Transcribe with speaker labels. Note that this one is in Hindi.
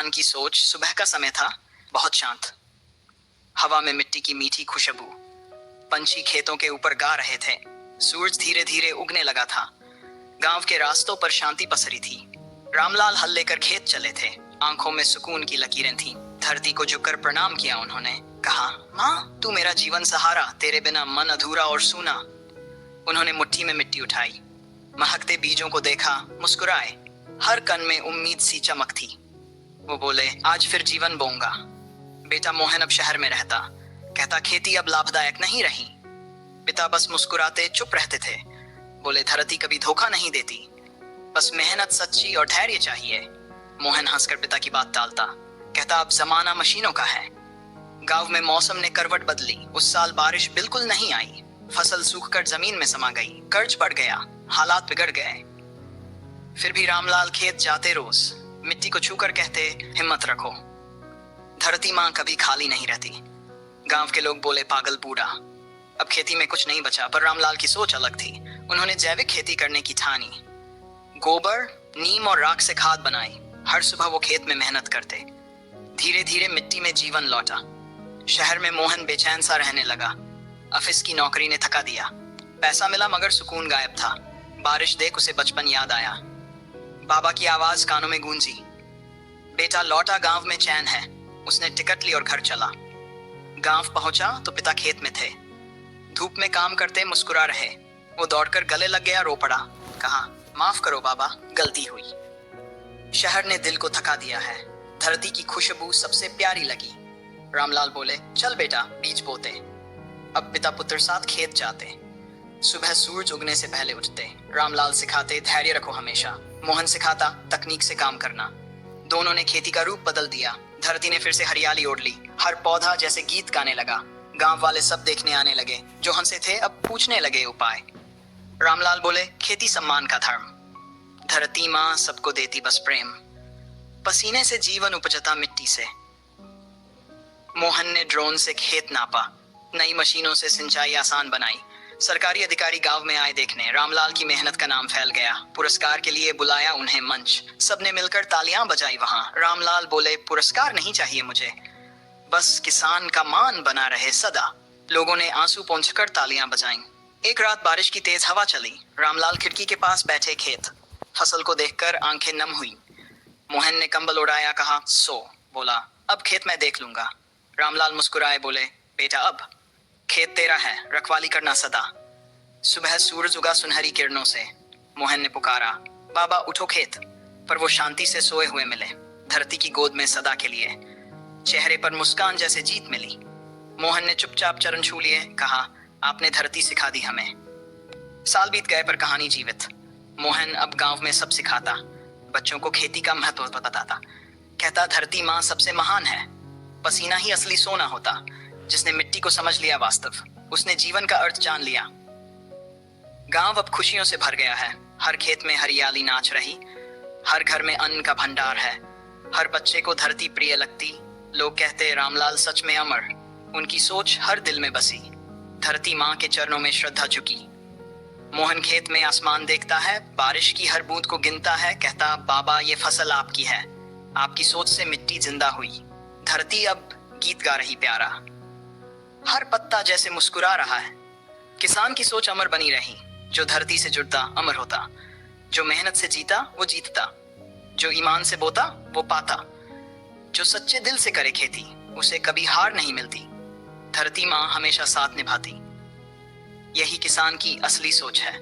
Speaker 1: किसान की सोच। सुबह का समय था, बहुत शांत। हवा में मिट्टी की मीठी खुशबू। पंछी खेतों के ऊपर गा रहे थे। सूरज धीरे धीरे उगने लगा था। गांव के रास्तों पर शांति पसरी थी। रामलाल हल लेकर खेत चले थे। आंखों में सुकून की लकीरें थीं। धरती को झुककर प्रणाम किया उन्होंने। कहा, माँ, तू मेरा जीवन सहारा, तेरे बिना मन अधूरा और सूना। उन्होंने मुट्ठी में मिट्टी उठाई, महकते बीजों को देखा, मुस्कुराए। हर कण में उम्मीद सी चमक थी। वो बोले, आज फिर जीवन बोऊंगा। बेटा मोहन अब शहर में रहता। कहता, खेती अब लाभदायक नहीं रही। पिता बस मुस्कुराते चुप रहते थे। बोले, धरती कभी धोखा नहीं देती, बस मेहनत सच्ची और धैर्य चाहिए। मोहन हंसकर पिता की बात टालता। कहता, अब जमाना मशीनों का है। गांव में मौसम ने करवट बदली। उस साल बारिश बिल्कुल नहीं आई। फसल सूखकर जमीन में समा गई। कर्ज बढ़ गया। हालात बिगड़ गए। फिर भी रामलाल खेत जाते रोज। मिट्टी को छूकर कहते, हिम्मत रखो, धरती माँ कभी खाली नहीं रहती। गांव के लोग बोले, पागल बूढ़ा, अब खेती में कुछ नहीं बचा। पर रामलाल की सोच अलग थी। उन्होंने जैविक खेती करने की ठानी। गोबर, नीम और राख से खाद बनाई। हर सुबह वो खेत में मेहनत करते। धीरे धीरे मिट्टी में जीवन लौटा। शहर में मोहन बेचैन सा रहने लगा। ऑफिस की नौकरी ने थका दिया। पैसा मिला मगर सुकून गायब था। बारिश देख उसे बचपन याद आया। बाबा की आवाज कानों में गूंजी, बेटा लौटा, गांव में चैन है। उसने टिकट ली और घर चला। गांव पहुंचा तो पिता खेत में थे। धूप में काम करते मुस्कुरा रहे। वो दौड़कर गले लग गया, रो पड़ा। कहा, माफ करो बाबा, गलती हुई। शहर ने दिल को थका दिया है। धरती की खुशबू सबसे प्यारी लगी। रामलाल बोले, चल बेटा, बीज बोते। अब पिता पुत्र साथ खेत जाते। सुबह सूरज उगने से पहले उठते। रामलाल सिखाते, धैर्य रखो हमेशा। मोहन सिखाता, तकनीक से काम करना। दोनों ने खेती का रूप बदल दिया। धरती ने फिर से हरियाली ओढ़ ली। हर पौधा जैसे गीत गाने लगा। गांव वाले सब देखने आने लगे। जो हंसे थे अब पूछने लगे उपाय। रामलाल बोले, खेती सम्मान का धर्म। धरती माँ सबको देती बस प्रेम। पसीने से जीवन उपजता मिट्टी से। मोहन ने ड्रोन से खेत नापा। नई मशीनों से सिंचाई आसान बनाई। सरकारी अधिकारी गांव में आए देखने। रामलाल की मेहनत का नाम फैल गया। पुरस्कार के लिए बुलाया उन्हें मंच। सबने मिलकर तालियां बजाई वहां। रामलाल बोले, पुरस्कार नहीं चाहिए मुझे, बस किसान का मान बना रहे सदा। लोगों ने आंसू पोंछकर तालियां बजाईं। एक रात बारिश की तेज हवा चली। रामलाल खिड़की के पास बैठे खेत। फसल को देखकर आंखें नम हुई। मोहन ने कंबल उड़ाया, कहा, सो। बोला, अब खेत मैं देख लूंगा। रामलाल मुस्कुराए, बोले, बेटा अब खेत तेरा है, रखवाली करना सदा। सुबह सूरज उगा सुनहरी किरणों से। मोहन ने पुकारा, बाबा उठो खेत। पर वो शांति से सोए हुए मिले, धरती की गोद में सदा के लिए। चेहरे पर मुस्कान जैसे जीत मिली। मोहन ने चुपचाप चरण छू लिए। कहा, आपने धरती सिखा दी हमें। साल बीत गए पर कहानी जीवित। मोहन अब गांव में सब सिखाता। बच्चों को खेती का महत्व बताता। कहता, धरती माँ सबसे महान है। पसीना ही असली सोना होता। जिसने मिट्टी को समझ लिया वास्तव, उसने जीवन का अर्थ जान लिया। गांव अब खुशियों से भर गया है। हर खेत में हरियाली नाच रही। हर घर में अन्न का भंडार है। हर बच्चे को धरती प्रिय लगती। लोग कहते, रामलाल सच में अमर। उनकी सोच हर दिल में बसी। धरती माँ के चरणों में श्रद्धा झुकी। मोहन खेत में आसमान देखता है, बारिश की हर बूंद को गिनता है। कहता, बाबा ये फसल आपकी है। आपकी सोच से मिट्टी जिंदा हुई। धरती अब गीत गा रही प्यारा। हर पत्ता जैसे मुस्कुरा रहा है। किसान की सोच अमर बनी रही। जो धरती से जुड़ता अमर होता। जो मेहनत से जीता वो जीतता। जो ईमान से बोता वो पाता। जो सच्चे दिल से करे खेती, उसे कभी हार नहीं मिलती। धरती माँ हमेशा साथ निभाती। यही किसान की असली सोच है।